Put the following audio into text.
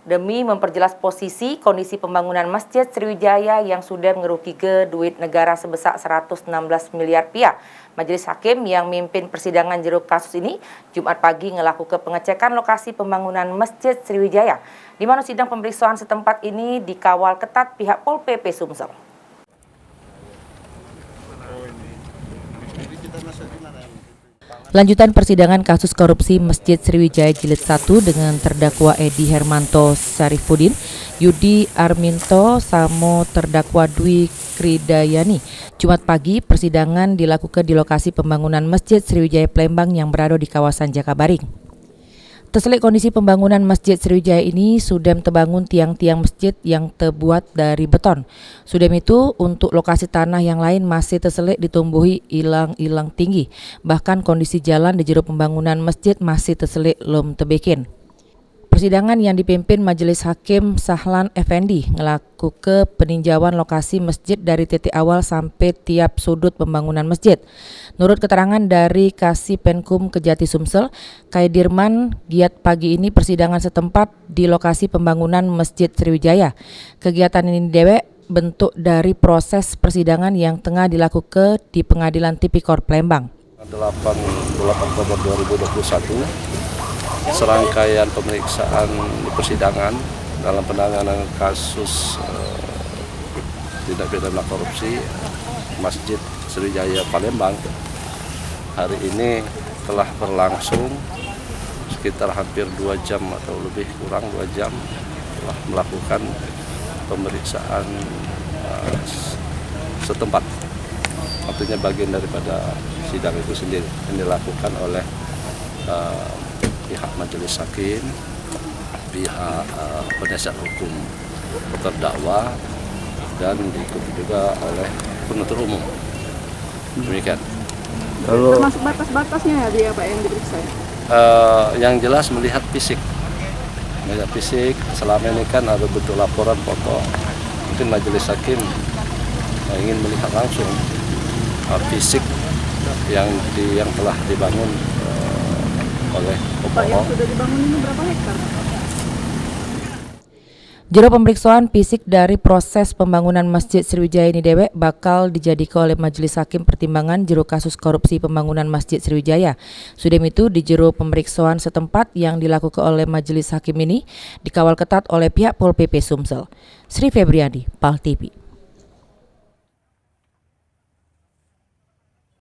demi memperjelas posisi kondisi pembangunan Masjid Sriwijaya yang sudah mengerugikan duit negara sebesar 116 miliar rupiah. Majelis Hakim yang mimpin persidangan jero kasus ini Jumat pagi melakukan pengecekan lokasi pembangunan Masjid Sriwijaya, di mana sidang pemeriksaan setempat ini dikawal ketat pihak Pol PP Sumsel. Lanjutan persidangan kasus korupsi Masjid Sriwijaya Jilid 1 dengan terdakwa Edi Hermanto Syarifuddin, Yudi Arminto, Samo terdakwa Dwi Kridayani. Jumat pagi persidangan dilakukan di lokasi pembangunan Masjid Sriwijaya Palembang yang berada di kawasan Jakabaring. Terselik kondisi pembangunan Masjid Sriwijaya ini sudah terbangun tiang-tiang masjid yang terbuat dari beton. Sudah itu untuk lokasi tanah yang lain masih terselik ditumbuhi ilang-ilang tinggi. Bahkan kondisi jalan di jero pembangunan masjid masih terselik lom terbikin. Persidangan yang dipimpin Majelis Hakim Sahlan Effendi melakukan peninjauan lokasi masjid dari titik awal sampai tiap sudut pembangunan masjid. Menurut keterangan dari Kasih Penkum Kejati Sumsel, Kaidirman, giat pagi ini persidangan setempat di lokasi pembangunan Masjid Sriwijaya. Kegiatan ini dewek bentuk dari proses persidangan yang tengah dilakukan di Pengadilan Tipikor Palembang. 8 Oktober 2021. Serangkaian pemeriksaan di persidangan dalam penanganan kasus tindak pidana korupsi Masjid Sriwijaya Palembang hari ini telah berlangsung sekitar hampir 2 jam atau lebih kurang 2 jam telah melakukan pemeriksaan setempat. Artinya bagian daripada sidang itu sendiri yang dilakukan oleh pihak Majelis Hakim, pihak penasihat hukum terdakwa, dan diikuti juga oleh penuntut umum. Demikian. Termasuk batas-batasnya ya dia Pak yang diperiksa? Yang jelas melihat fisik. Melihat fisik, selama ini kan ada bentuk laporan foto. Mungkin Majelis Hakim ingin melihat langsung fisik yang telah dibangun oleh Pak, yang sudah dibangun ini berapa hektar? Jero pemeriksaan fisik dari proses pembangunan Masjid Sriwijaya ini dewek bakal dijadikan oleh Majelis Hakim pertimbangan jero kasus korupsi pembangunan Masjid Sriwijaya. Sudah itu di jero pemeriksaan setempat yang dilakukan oleh Majelis Hakim ini dikawal ketat oleh pihak Pol PP Sumsel. Sri Febriadi, PAL TV.